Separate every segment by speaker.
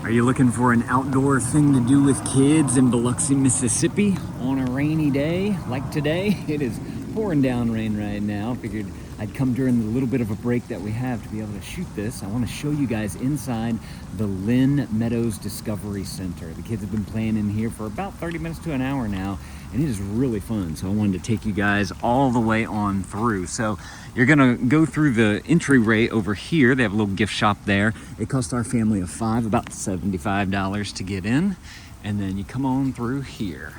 Speaker 1: Are you looking for an outdoor thing to do with kids in Biloxi, Mississippi on a rainy day like today? It is pouring down rain right now. Figured I'd come during the little bit of a break that we have to be able to shoot this. I want to show you guys inside the Lynn Meadows Discovery Center. The kids have been playing in here for about 30 minutes to an hour now, and it is really fun. So I wanted to take you guys all the way on through. So you're gonna go through the entryway over here. They have a little gift shop there. It cost our family of 5 about $75 to get in. And then you come on through here.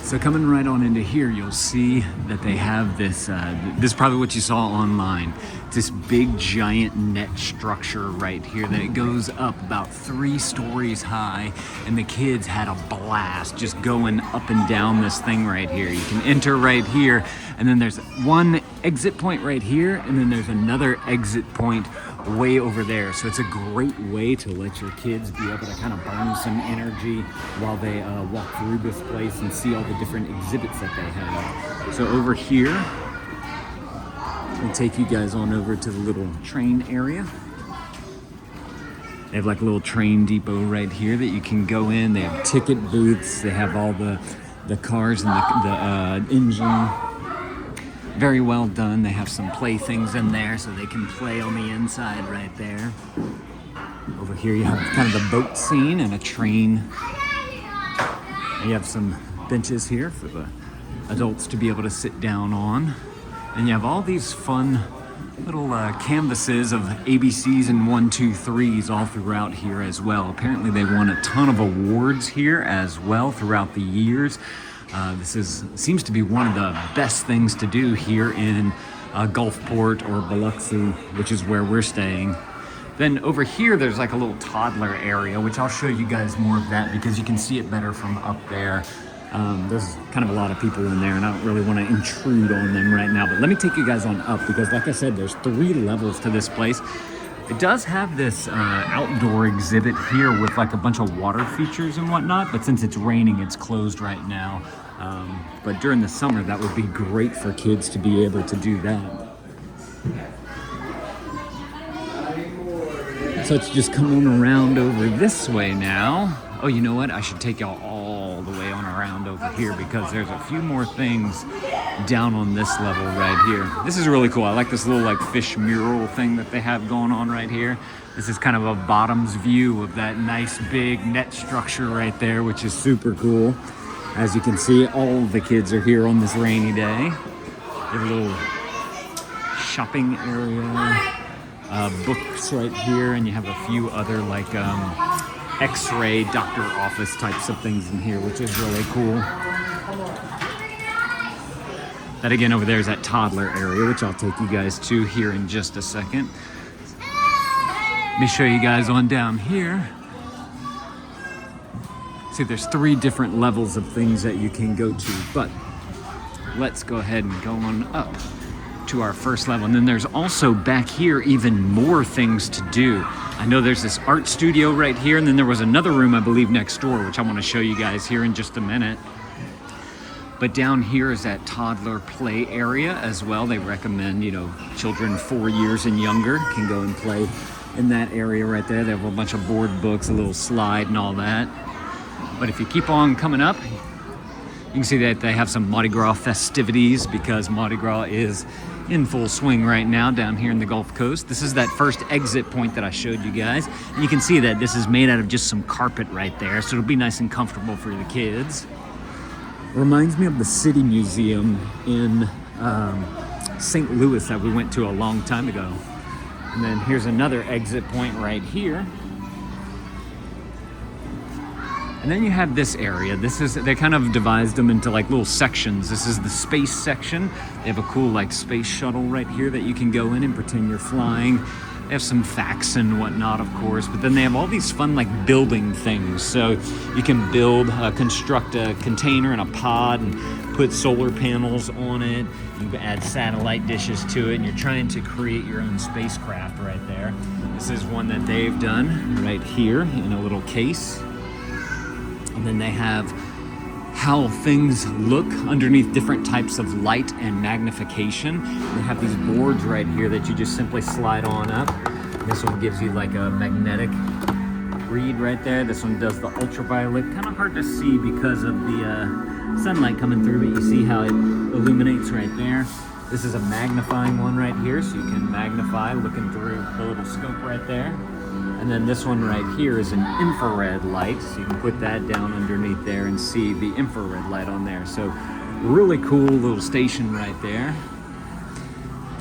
Speaker 1: So coming right on into here, you'll see that they have this, this is probably what you saw online. This big giant net structure right here that it goes up about 3 stories high, and the kids had a blast just going up and down this thing right here. You can enter right here, and then there's one exit point right here, and then there's another exit point way over there. So it's a great way to let your kids be able to kind of burn some energy while they walk through this place and see all the different exhibits that they have. So over here, I'll take you guys on over to the little train area. They have like a little train depot right here that you can go in. They have ticket booths. They have all the cars and the engine. Very well done. They have some playthings in there so they can play on the inside right there. Over here you have kind of the boat scene and a train. And you have some benches here for the adults to be able to sit down on. And you have all these fun little canvases of ABCs and 1, 2, 3s all throughout here as well. Apparently they won a ton of awards here as well throughout the years. This seems to be one of the best things to do here in Gulfport or Biloxi, which is where we're staying. Then over here, there's like a little toddler area, which I'll show you guys more of that because you can see it better from up there. There's kind of a lot of people in there, and I don't really want to intrude on them right now. But let me take you guys on up because, like I said, there's 3 levels to this place. It does have this outdoor exhibit here with like a bunch of water features and whatnot, but since it's raining, it's closed right now. But during the summer, that would be great for kids to be able to do that. So it's just coming around over this way now. Oh, you know what? I should take y'all all the way on around over here because there's a few more things down on this level right here. This is really cool. I like this little like fish mural thing that they have going on right here. This is kind of a bottom's view of that nice big net structure right there, which is super cool. As you can see, all the kids are here on this rainy day. You have a little shopping area, books right here, and you have a few other like X-ray doctor office types of things in here, which is really cool. That again over there is that toddler area, which I'll take you guys to here in just a second. Let me show you guys on down here. See, there's 3 different levels of things that you can go to, but let's go ahead and go on up to our first level. And then there's also back here even more things to do. I know there's this art studio right here, and then there was another room, I believe, next door, which I want to show you guys here in just a minute. But down here is that toddler play area as well. They recommend, you know, children 4 years and younger can go and play in that area right there. They have a bunch of board books, a little slide and all that. But if you keep on coming up, you can see that they have some Mardi Gras festivities because Mardi Gras is in full swing right now down here in the Gulf Coast. This is that first exit point that I showed you guys. And you can see that this is made out of just some carpet right there, so it'll be nice and comfortable for the kids. Reminds me of the City Museum in St. Louis that we went to a long time ago. And then here's another exit point right here. And then you have this area. They kind of devised them into like little sections. This is the space section. They have a cool like space shuttle right here that you can go in and pretend you're flying. They have some facts and whatnot, of course, but then they have all these fun like building things. So you can construct a container and a pod and put solar panels on it. You can add satellite dishes to it, and you're trying to create your own spacecraft right there. This is one that they've done right here in a little case. And then they have how things look underneath different types of light and magnification. They have these boards right here that you just simply slide on up. This one gives you like a magnetic read right there. This one does the ultraviolet. Kind of hard to see because of the sunlight coming through, but you see how it illuminates right there. This is a magnifying one right here, so you can magnify looking through the little scope right there. And then this one right here is an infrared light, so you can put that down underneath there and see the infrared light on there. So really cool little station right there.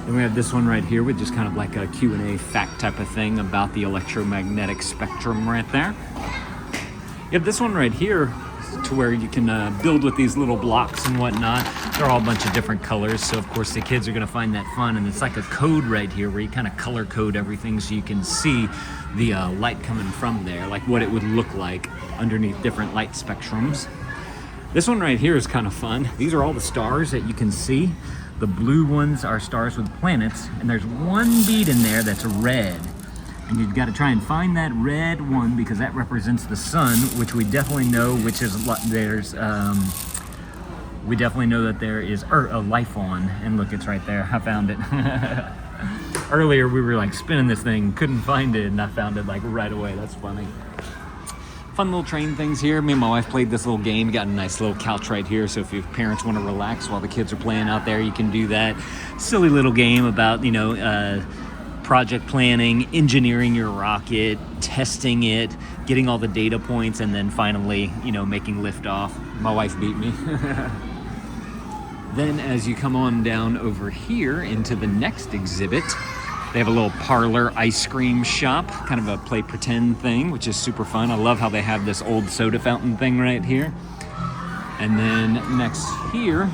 Speaker 1: Then we have this one right here with just kind of like a Q&A fact type of thing about the electromagnetic spectrum right there. You have this one right here to where you can build with these little blocks and whatnot. They're all a bunch of different colors, so of course the kids are going to find that fun. And it's like a code right here where you kind of color code everything so you can see the light coming from there, like what it would look like underneath different light spectrums. This one right here is kind of fun. These are all the stars that you can see. The blue ones are stars with planets, and there's one bead in there that's red. And you've got to try and find that red one because that represents the sun, which we definitely know, which is we definitely know that there is a life on. And look, it's right there. I found it. Earlier we were like spinning this thing, couldn't find it, and I found it like right away. That's funny. Fun little train things here. Me and my wife played this little game. Got a nice little couch right here, so if your parents want to relax while the kids are playing out there, you can do that. Silly little game about, project planning, engineering your rocket, testing it, getting all the data points, and then finally, making liftoff. My wife beat me. Then as you come on down over here into the next exhibit, they have a little Parlor ice cream shop, kind of a play pretend thing, which is super fun. I love how they have this old soda fountain thing right here. And then next here,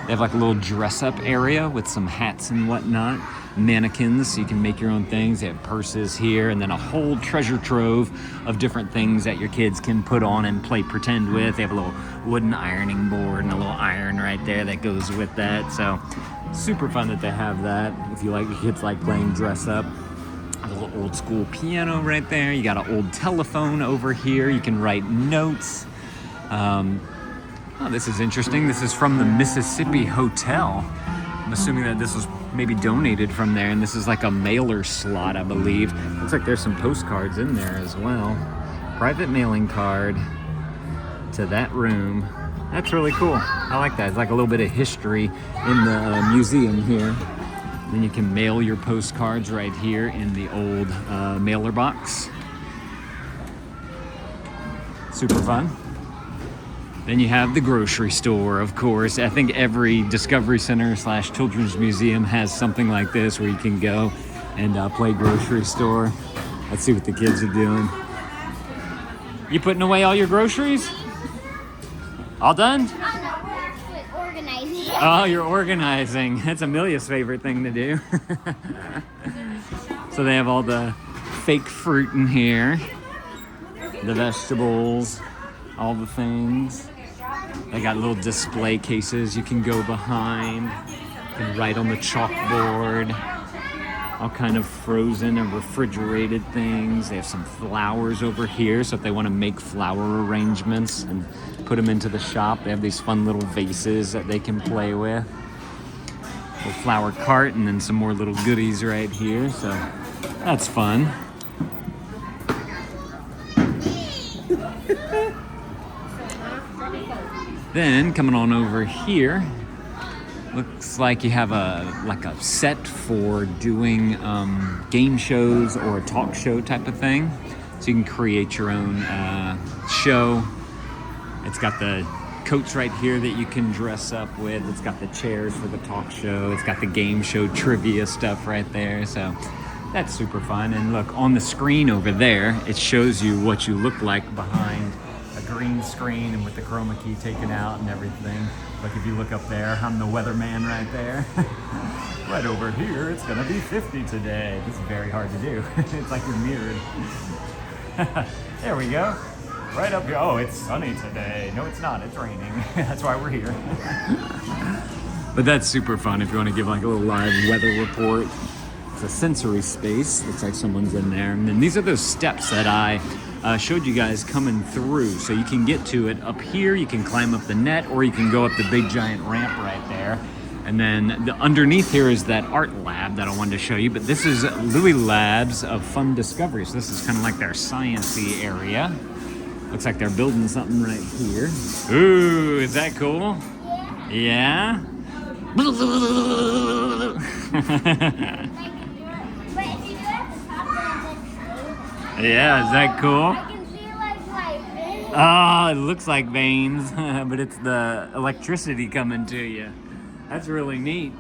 Speaker 1: they have like a little dress up area with some hats and whatnot, mannequins, so you can make your own things. They have purses here, and then a whole treasure trove of different things that your kids can put on and play pretend with. They have a little wooden ironing board and a little iron right there that goes with that. So super fun that they have that. If you like, your kids like playing dress up. A little old school piano right there. You got an old telephone over here. You can write notes. Oh, this is interesting. This is from the Mississippi Hotel. I'm assuming that this was maybe donated from there, and this is like a mailer slot, I believe. Looks like there's some postcards in there as well. Private mailing card to that room. That's really cool. I like that. It's like a little bit of history in the museum here. Then you can mail your postcards right here in the old mailer box. Super fun. Then you have the grocery store, of course. I think every Discovery Center / Children's Museum has something like this where you can go and play grocery store. Let's see what the kids are doing. You putting away all your groceries? All done?
Speaker 2: We're organizing.
Speaker 1: Oh, you're organizing. That's Amelia's favorite thing to do. So they have all the fake fruit in here, the vegetables, all the things. They got little display cases you can go behind. You can write on the chalkboard. All kind of frozen and refrigerated things. They have some flowers over here, so if they want to make flower arrangements and put them into the shop, they have these fun little vases that they can play with. A little flower cart, and then some more little goodies right here, so that's fun. Then coming on over here, looks like you have a set for doing game shows or a talk show type of thing. So you can create your own show. It's got the coats right here that you can dress up with. It's got the chairs for the talk show. It's got the game show trivia stuff right there. So that's super fun. And look, on the screen over there, it shows you what you look like behind a green screen and with the chroma key taken out and everything. Like if you look up there, I'm the weatherman right there. Right over here, it's gonna be 50 today. This is very hard to do. It's like you're mirrored. There we go. Right up here. Oh, it's sunny today. No, it's not. It's raining. That's why we're here. But that's super fun if you want to give like a little live weather report. It's a sensory space. Looks like someone's in there. And then these are those steps that I showed you guys coming through. So you can get to it up here, you can climb up the net, or you can go up the big giant ramp right there. And then underneath here is that art lab that I wanted to show you. But this is Louis Labs of Fun Discovery. So this is kind of like their science-y area. Looks like they're building something right here. Ooh, is that cool? Yeah?
Speaker 2: But if you do it at the top, then
Speaker 1: Yeah, is that cool?
Speaker 2: I can see like veins.
Speaker 1: Oh, it looks like veins, but it's the electricity coming to you. That's really neat.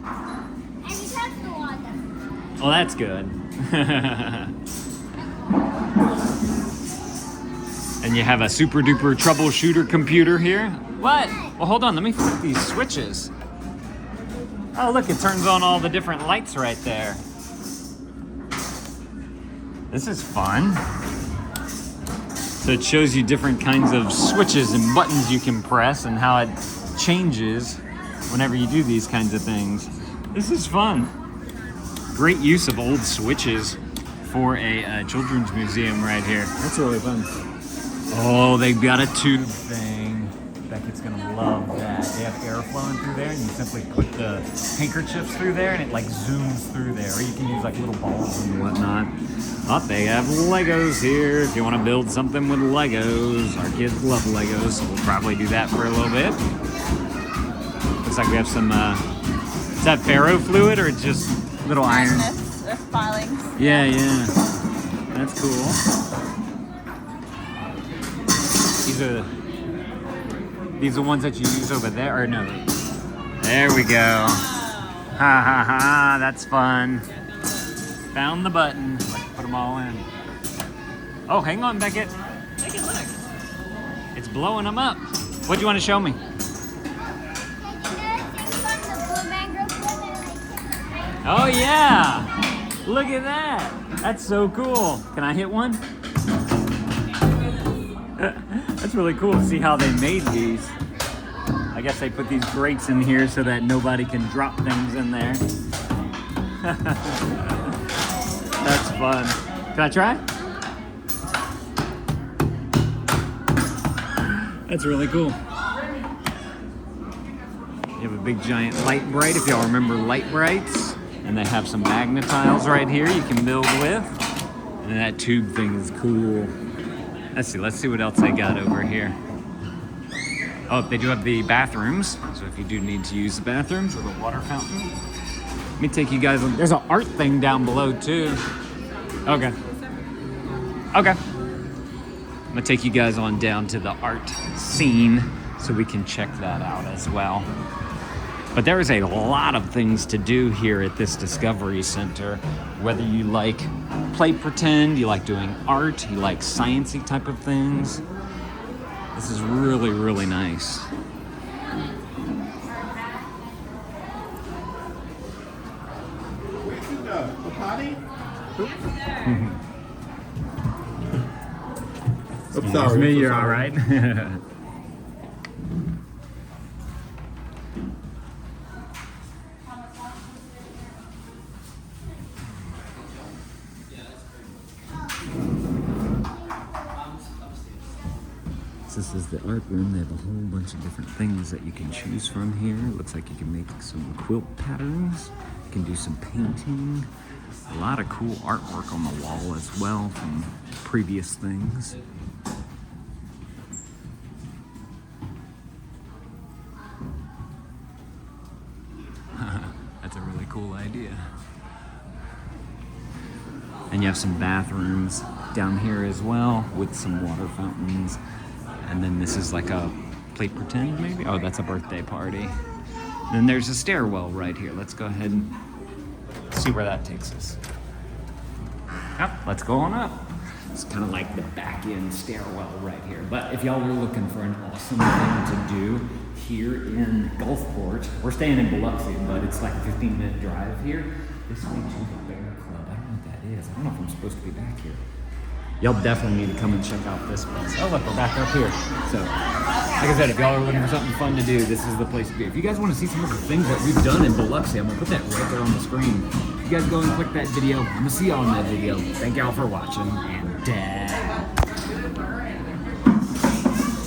Speaker 2: And you touch the water.
Speaker 1: Well, that's good. And you have a super duper troubleshooter computer here. What? Well, hold on, let me flip these switches. Oh, look, it turns on all the different lights right there. This is fun. So it shows you different kinds of switches and buttons you can press and how it changes whenever you do these kinds of things. This is fun. Great use of old switches for a children's museum right here. That's really fun. Oh, they've got a tube thing. Beckett's gonna love that. They have air flowing through there, and you simply put the handkerchiefs through there, and it like zooms through there. Or you can use like little balls and whatnot. Oh, they have Legos here if you want to build something with Legos. Our kids love Legos, so we'll probably do that for a little bit. Looks like we have some, is that ferro fluid or just little iron?
Speaker 3: They're filings.
Speaker 1: Yeah. That's cool. These are ones that you use over there, or no? There we go. Ha ha ha, that's fun. Found the button. Let's put them all in. Oh, hang on, Beckett.
Speaker 3: Take a look.
Speaker 1: It's blowing them up. What do you want to show me?
Speaker 2: Can you do things from the blue mangrove plant?
Speaker 1: Oh yeah! Look at that! That's so cool. Can I hit one? That's really cool to see how they made these. I guess they put these grates in here so that nobody can drop things in there. That's fun. Can I try? That's really cool. You have a big giant light bright, if y'all remember light brights. And they have some magnetiles right here you can build with. And that tube thing is cool. Let's see what else they got over here. Oh, they do have the bathrooms. So if you do need to use the bathrooms with a water fountain. Let me take you guys, there's an art thing down below too. Okay. I'm gonna take you guys on down to the art scene so we can check that out as well. But there is a lot of things to do here at this Discovery Center. Whether you like play pretend, you like doing art, you like science-y type of things. This is really, really nice.
Speaker 4: Where'd you go? The potty? I'm sorry.
Speaker 1: Me, you're all right. This is the art room. They have a whole bunch of different things that you can choose from here. It looks like you can make some quilt patterns. You can do some painting. A lot of cool artwork on the wall as well from previous things. That's a really cool idea. And you have some bathrooms down here as well with some water fountains. And then this is like a play pretend maybe? Oh, that's a birthday party. Then there's a stairwell right here. Let's go ahead and see where that takes us. Yep, let's go on up. It's kind of like the back end stairwell right here. But if y'all were looking for an awesome thing to do here in Gulfport, we're staying in Biloxi, but it's like a 15-minute drive here. This way to the Bear Club. I don't know what that is. I don't know if I'm supposed to be back here. Y'all definitely need to come and check out this place. Oh, look, we're back up here. So, like I said, if y'all are looking for something fun to do, this is the place to be. If you guys want to see some of the things that we've done in Biloxi, I'm going to put that right there on the screen. If you guys go and click that video, I'm going to see y'all in that video. Thank y'all for watching, and Dad.